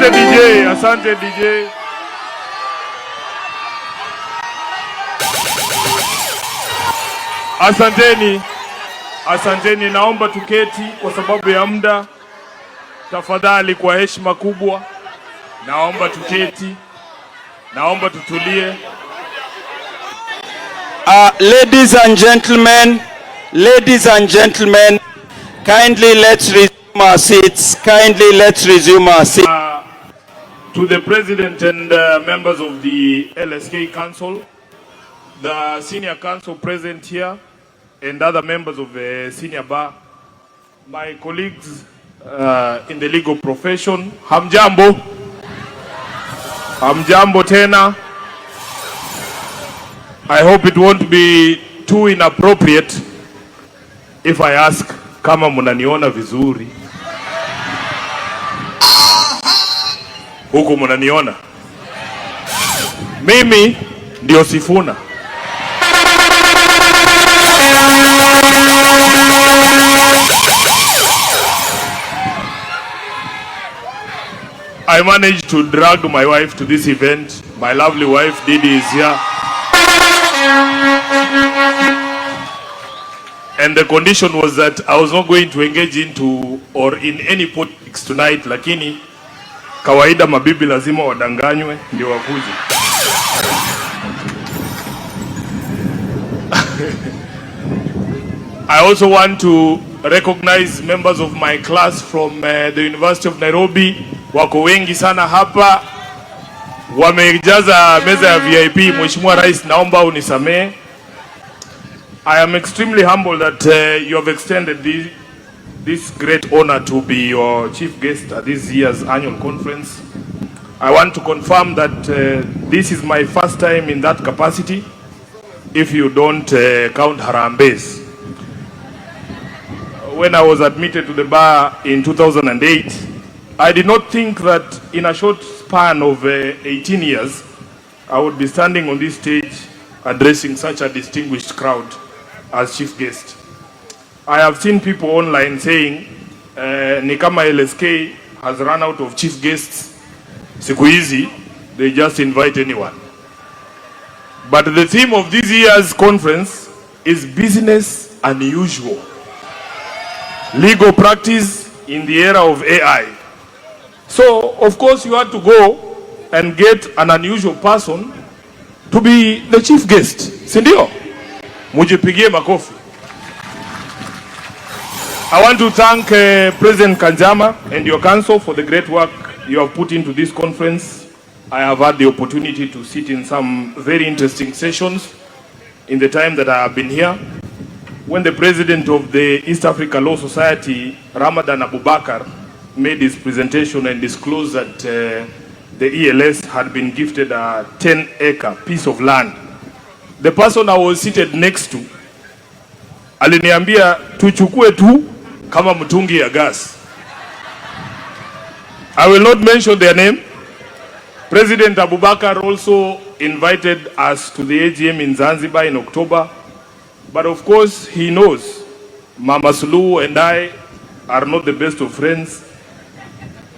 Asante DJ, asante DJ. Asanteni. Asanteni, naomba tuketi kwa sababu ya muda. Tafadhali kwa heshima kubwa. Naomba tuketi. Naomba tutulie. Ladies and gentlemen, kindly let's resume our seats. Kindly let's resume our seats. To the President and members of the LSK Council, the Senior Council present here, and other members of the Senior Bar, my colleagues in the legal profession, hamjambo. Hamjambo tena. I hope it won't be too inappropriate if I ask kama munaniona vizuri. Huku munaniona? Mimi ndio Sifuna. I managed to drag my wife to this event. My lovely wife, Didi, is here. And the condition was that I was not going to engage into or in any politics tonight, lakini kawaida mabibi lazima wadanganywe ndio wakuje. I also want to recognize members of my class from the University of Nairobi. Wako wengi sana hapa. Wamejaza meza ya VIP. Mheshimiwa Rais, naomba unisamee. I am extremely humbled that you have extended this great honor to be your chief guest at this year's annual conference. I want to confirm that this is my first time in that capacity, if you don't count Harambes. When I was admitted to the bar in 2008, I did not think that in a short span of 18 years, I would be standing on this stage addressing such a distinguished crowd as chief guest. I have seen people online saying, ni kama LSK has run out of chief guests. Siku hizi, they just invite anyone. But the theme of this year's conference is business unusual. Legal practice in the era of AI. So, of course, you had to go and get an unusual person to be the chief guest. Sindio? Mujipigie makofi. I want to thank President Kanjama and your council for the great work you have put into this conference. I have had the opportunity to sit in some very interesting sessions in the time that I have been here. When the president of the East Africa Law Society, Ramadan Abubakar, made his presentation and disclosed that the ELS had been gifted a 10-acre piece of land, the person I was seated next to aliniambia tuchukue tu kama mtungi ya gas. I will not mention their name. President Abubakar also invited us to the AGM in Zanzibar in October. But of course, he knows Mama Suluhu and I are not the best of friends.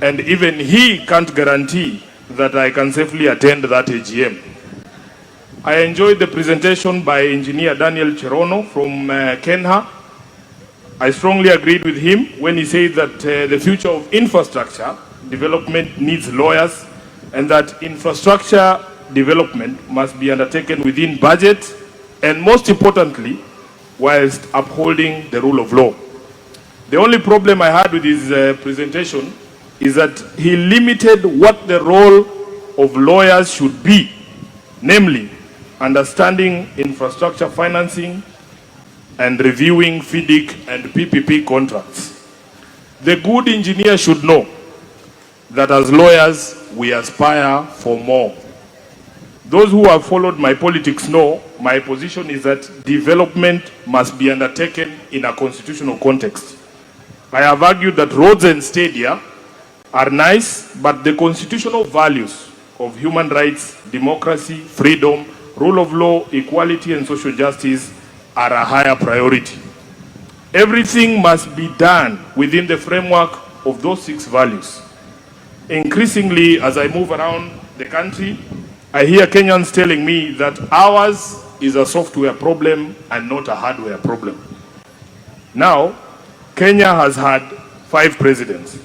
And even he can't guarantee that I can safely attend that AGM. I enjoyed the presentation by Engineer Daniel Cherono from Kenya. I strongly agreed with him when he said that the future of infrastructure development needs lawyers, and that infrastructure development must be undertaken within budget, and most importantly, whilst upholding the rule of law. The only problem I had with his presentation is that he limited what the role of lawyers should be, namely understanding infrastructure financing and reviewing FIDIC and PPP contracts. The good engineer should know that as lawyers, we aspire for more. Those who have followed my politics know my position is that development must be undertaken in a constitutional context. I have argued that roads and stadia are nice, but the constitutional values of human rights, democracy, freedom, rule of law, equality, and social justice are a higher priority. Everything must be done within the framework of those 6 values. increasingly, as I move around the country, I hear Kenyans telling me that ours is a software problem and not a hardware problem. Now, Kenya has had 5 presidents.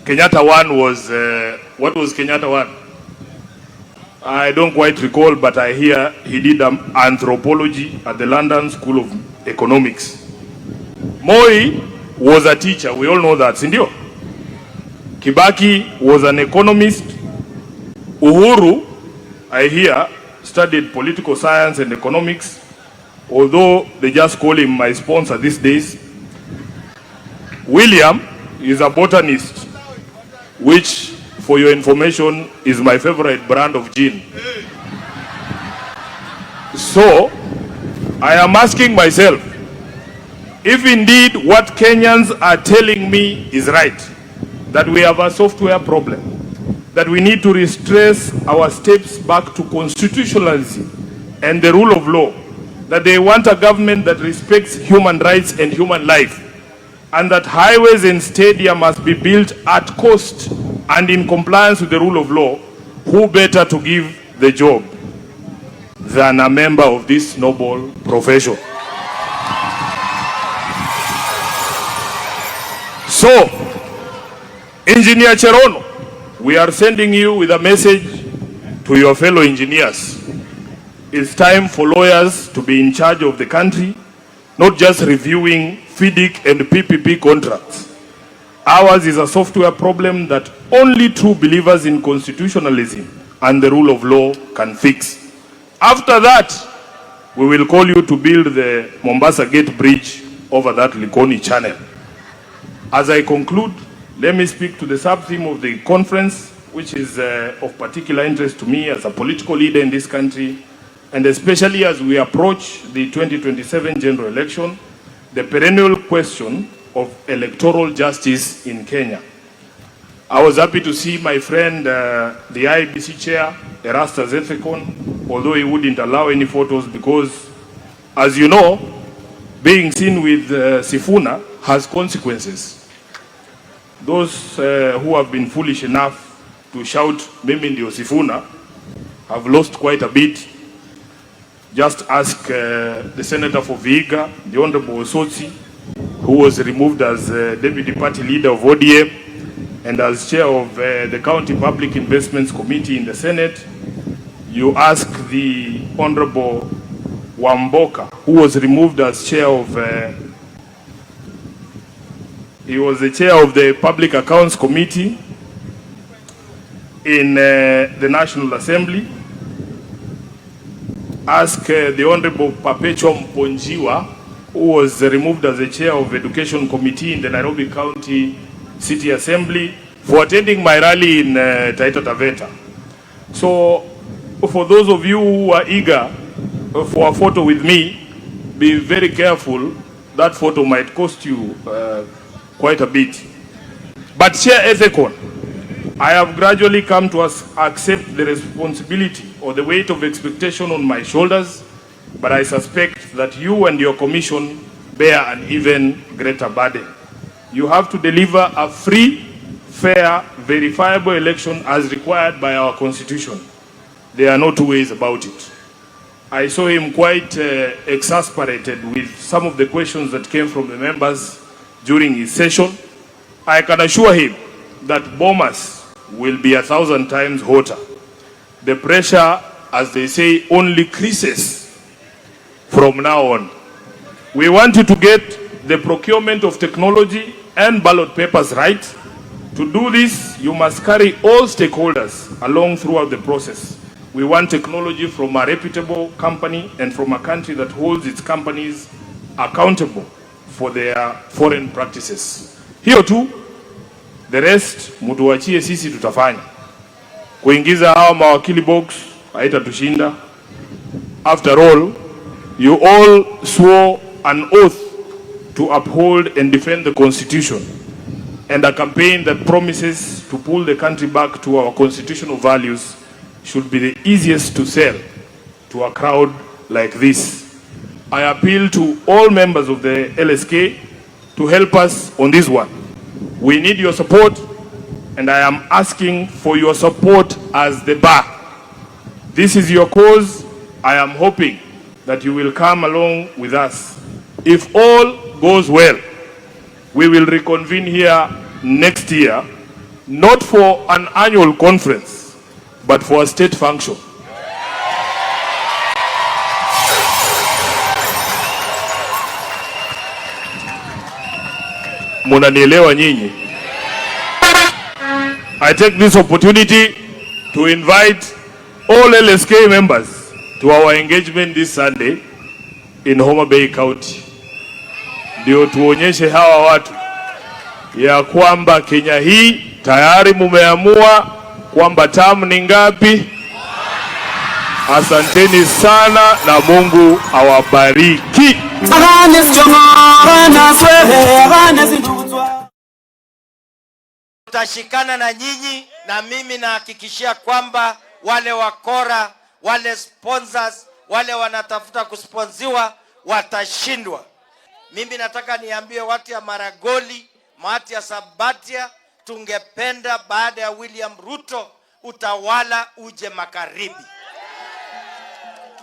Kenyatta 1 was, what was Kenyatta 1? I don't quite recall, but I hear he did anthropology at the London School of Economics. Moi was a teacher, we all know that, sindio? Kibaki was an economist. Uhuru, I hear, studied political science and economics, although they just call him my sponsor these days. William is a botanist, which, for your information, is my favorite brand of gin. So, I am asking myself, if indeed what Kenyans are telling me is right, that we have a software problem, that we need to retrace our steps back to constitutionalism and the rule of law, that they want a government that respects human rights and human life, and that highways and stadia must be built at cost and in compliance with the rule of law, who better to give the job than a member of this noble profession? So, Engineer Cherono, we are sending you with a message to your fellow engineers. It's time for lawyers to be in charge of the country, not just reviewing FIDIC and PPP contracts. Ours is a software problem that only true believers in constitutionalism and the rule of law can fix. After that, we will call you to build the Mombasa Gate Bridge over that Likoni Channel. As I conclude, let me speak to the sub-theme of the conference, which is of particular interest to me as a political leader in this country, and especially as we approach the 2027 general election, the perennial question of electoral justice in Kenya. I was happy to see my friend, the IBC chair, Erastus Ethekon, although he wouldn't allow any photos because, as you know, being seen with Sifuna has consequences. Those who have been foolish enough to shout Mimi ndio Sifuna have lost quite a bit. Just ask the senator for Vihiga, the Honorable Osotsi, who was removed as deputy party leader of ODM and as chair of the County Public Investments Committee in the Senate. You ask the Honorable Wamboka, who was removed as chair of he was the chair of the Public Accounts Committee in the National Assembly. Ask the Honorable Perpetuum Ponjiwa, who was removed as the chair of the Education Committee in the Nairobi County City Assembly, for attending my rally in Taita Taveta. So, for those of you who are eager for a photo with me, be very careful. That photo might cost you quite a bit. But Chair Ethekon, I have gradually come to accept the responsibility or the weight of expectation on my shoulders, but I suspect that you and your commission bear an even greater burden. You have to deliver a free, fair, verifiable election as required by our constitution. There are no two ways about it. I saw him quite exasperated with some of the questions that came from the members during his session. I can assure him that Bomas will be 1,000 times hotter. The pressure, as they say, only increases from now on. We want you to get the procurement of technology and ballot papers right. To do this, you must carry all stakeholders along throughout the process. We want technology from a reputable company and from a country that holds its companies accountable for their foreign practices. Hiyo tu, the rest mutuachie sisi tutafanya. Kuingiza hawa mawakili box haitatushinda. After all, you all swore an oath to uphold and defend the Constitution, and a campaign that promises to pull the country back to our constitutional values should be the easiest to sell to a crowd like this. I appeal to all members of the LSK to help us on this one. We need your support, and I am asking for your support as the bar. This is your cause. I am hoping that you will come along with us. If all goes well, we will reconvene here next year, not for an annual conference, but for a state function. Munanielewa nyinyi? I take this opportunity to invite all LSK members to our engagement this Sunday in Homa Bay County. Ndio tuonyeshe hawa watu ya kwamba Kenya hii tayari mumeamua kwamba tamu ni ngapi. Asanteni sana na Mungu awabariki. Tutashikana na nyinyi, na mimi nahakikishia kwamba wale wakora, wale sponsors, wale wanatafuta kusponsiwa watashindwa. Mimi nataka niambie watu ya Maragoli, watu ya Sabatia, tungependa baada ya William Ruto utawala uje magharibi.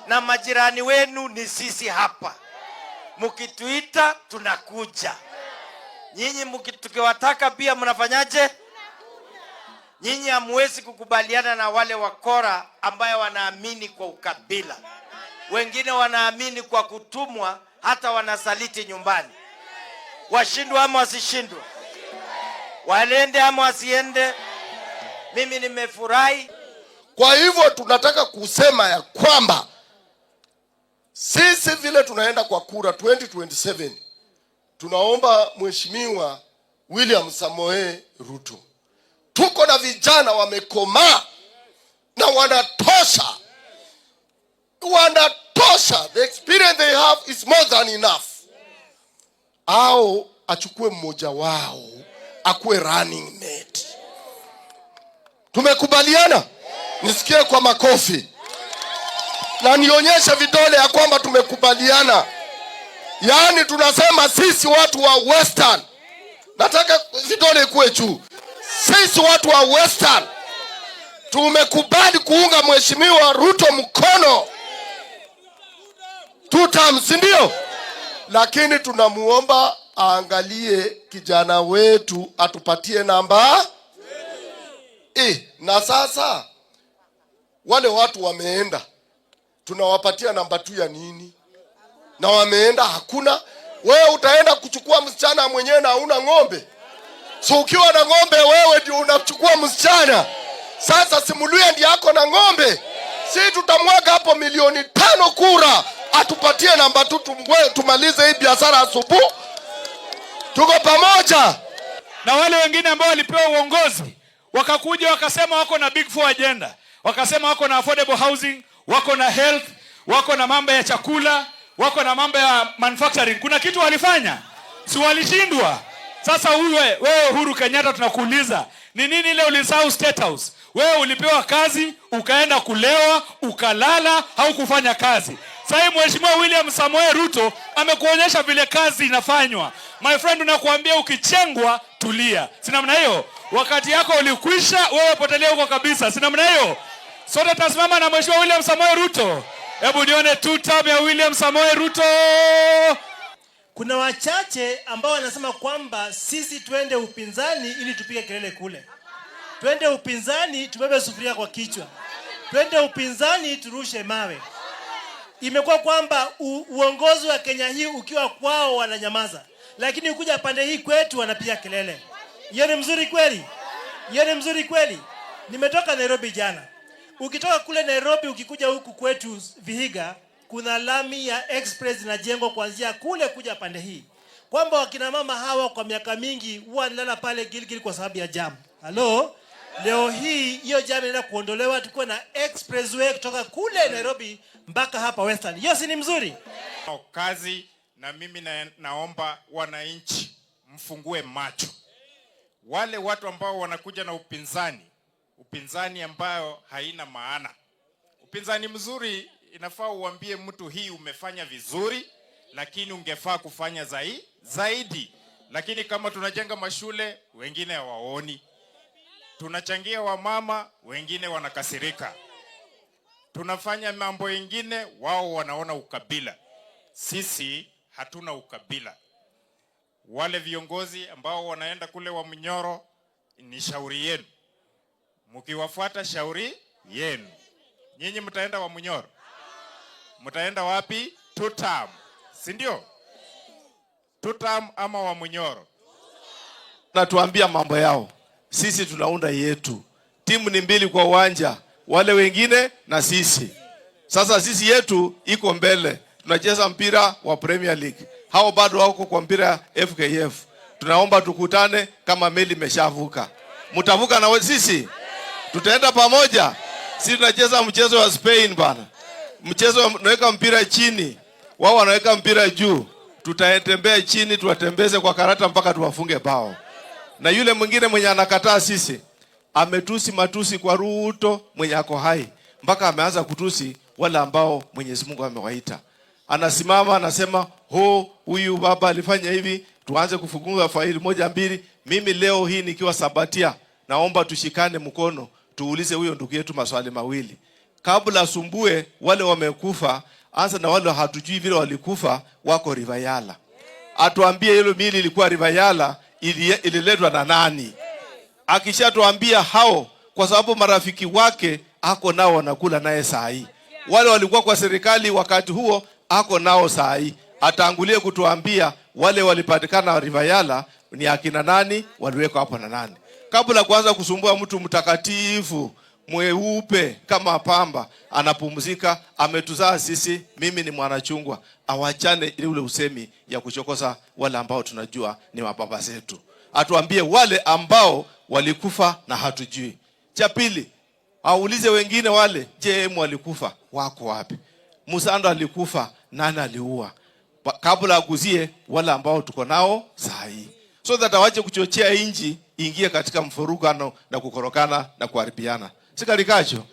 Na majirani wenu ni sisi hapa. Mkituita tunakuja. Nyinyi tukiwataka pia mnafanyaje? Nyinyi hamwezi kukubaliana na wale wakora ambaye wanaamini kwa ukabila. Wengine wanaamini kwa kutumwa, hata wanasaliti nyumbani. Washindwe ama wasishindwe? Waende ama wasiende? Mimi nimefurahi. Kwa hivyo tunataka kusema ya kwamba sisi vile tunaenda kwa kura 2027, tunaomba Mheshimiwa William Samoei Ruto. Tuko na vijana wamekomaa na wanatosha. The experience they have is more than enough. Au achukue mmoja wao akuwe running mate. Tumekubaliana? Nisikie kwa makofi. Na nionyeshe vidole ya kwamba tumekubaliana. Yaani tunasema sisi watu wa Western. Nataka vidole ikuwe juu. Sisi watu wa Western tumekubali kuunga Mheshimiwa Ruto mkono. Si ndio? Lakini tunamuomba aangalie kijana wetu atupatie namba. Na sasa wale watu wameenda, tunawapatia namba 2 ya nini? Na wameenda hakuna. Wewe utaenda kuchukua msichana mwenyewe na huna ng'ombe. So ukiwa na ng'ombe wewe ndio unachukua msichana. Sasa Simulia ndiye yako na ng'ombe. Si tutamwaga hapo milioni 5 kura atupatie namba 2 tumalize hii biashara asubuhi. Tuko pamoja. Na wale wengine ambao walipewa uongozi wakakuja wakasema wako na big 4 agenda. Wakasema wako na affordable housing, wako na health, wako na mambo ya chakula, wako na mambo ya manufacturing. Kuna kitu walifanya? Si walishindwa? Sasa wewe Uhuru Kenyatta tunakuuliza, ni nini ile ulisahau State House? Wewe ulipewa kazi, ukaenda kulewa, ukalala, au kufanya kazi. Sasa Mheshimiwa William Samoei Ruto amekuonyesha vile kazi inafanywa. My friend, unakuambia ukichengwa tulia. Si namna hiyo? Wakati yako ulikwisha, wewe potelea huko kabisa. Si namna hiyo? Sote tasimama na Mheshimiwa William Samoei Ruto. Hebu nione 2 term ya William Samoei Ruto. Kuna wachache ambao wanasema kwamba sisi twende upinzani ili tupige kelele kule. Twende upinzani tubebe sufuria kwa kichwa. Twende upinzani turushe mawe. Imekuwa kwamba uongozi wa Kenya hii ukiwa kwao wananyamaza, lakini ukuja pande hii kwetu wanapiga kelele. Hiyo ni mzuri kweli? Hiyo ni mzuri kweli? Nimetoka Nairobi jana. Ukitoka kule Nairobi ukikuja huku kwetu Vihiga, kuna lami ya express inajengwa kuanzia kule kuja pande hii. Kwamba wakina mama hawa kwa miaka mingi huwa wanalala pale Gilgil kwa sababu ya jam. Halo? Leo hii hiyo jam inaenda kuondolewa, tuko na expressway kutoka kule Nairobi mpaka hapa Western. Hiyo si ni mzuri? Kazi na mimi naomba wananchi mfungue macho. Wale watu ambao wanakuja na upinzani ambayo haina maana. Upinzani mzuri inafaa uambie mtu hii umefanya vizuri, lakini ungefaa kufanya zaidi. Lakini kama tunajenga mashule, wengine hawaoni. tunachangia wamama, wengine wanakasirika. Tunafanya mambo mengine, wao wanaona ukabila. Sisi hatuna ukabila. Wale viongozi ambao wanaenda kule wa Munyoro, ni shauri yenu. Mkiwafuata shauri yenu. Nyinyi mtaenda wa Munyoro? Mtaenda wapi? 2 term. Si ndio? 2 term ama wa Munyoro? Na tuambia mambo yao. Sisi tunaunda yetu. Timu ni mbili kwa uwanja, wale wengine na sisi. Sasa sisi yetu iko mbele. Tunacheza mpira wa Premier League. Hao bado wako kwa mpira FKF. Tunaomba tukutane kama meli imeshavuka. Mtavuka na sisi? Tutaenda pamoja. Sisi tunacheza mchezo wa Spain bana. Mchezo tunaweka mpira chini, wao wanaweka mpira juu. Tutatembea chini, tuwatembeze kwa karata mpaka tuwafunge bao. Na yule mwingine mwenye anakataa sisi, ametusi matusi kwa Ruto mwenye ako hai, mpaka ameanza kutusi wale ambao Mwenyezi Mungu amewaita. Anasimama anasema, huyu baba alifanya hivi, tuanze kufungua faili 1 2. Mimi leo hii nikiwa Sabatia, naomba tushikane mkono, tuulize huyo ndugu yetu maswali mawili. Kabla asumbue wale wamekufa, anza na wale hatujui vile walikufa, wako Rivayala. Atuambie hilo mili ilikuwa Rivayala, ililetwa na nani? Akishatuambia hao, kwa sababu marafiki wake ako nao wanakula naye saa hii. Wale walikuwa kwa serikali wakati huo, ako nao saa hii. Ataangulie kutuambia wale walipatikana Rivayala ni akina nani, waliwekwa hapo na nani. Kabla kuanza kusumbua mtu mtakatifu mweupe kama pamba, anapumzika, ametuzaa sisi, mimi ni mwanachungwa, awachane ile ule usemi ya kuchokoza wale ambao tunajua ni mababa zetu. Atuambie wale ambao walikufa na hatujui. Cha pili, aulize wengine wale, je, walikufa wako wapi? Musando alikufa, nani aliua? Kabla aguzie wale ambao tuko nao saa hii. So that awache kuchochea inji ingie katika mfurugano na kukorokana na kuharibiana. Sikalikacho.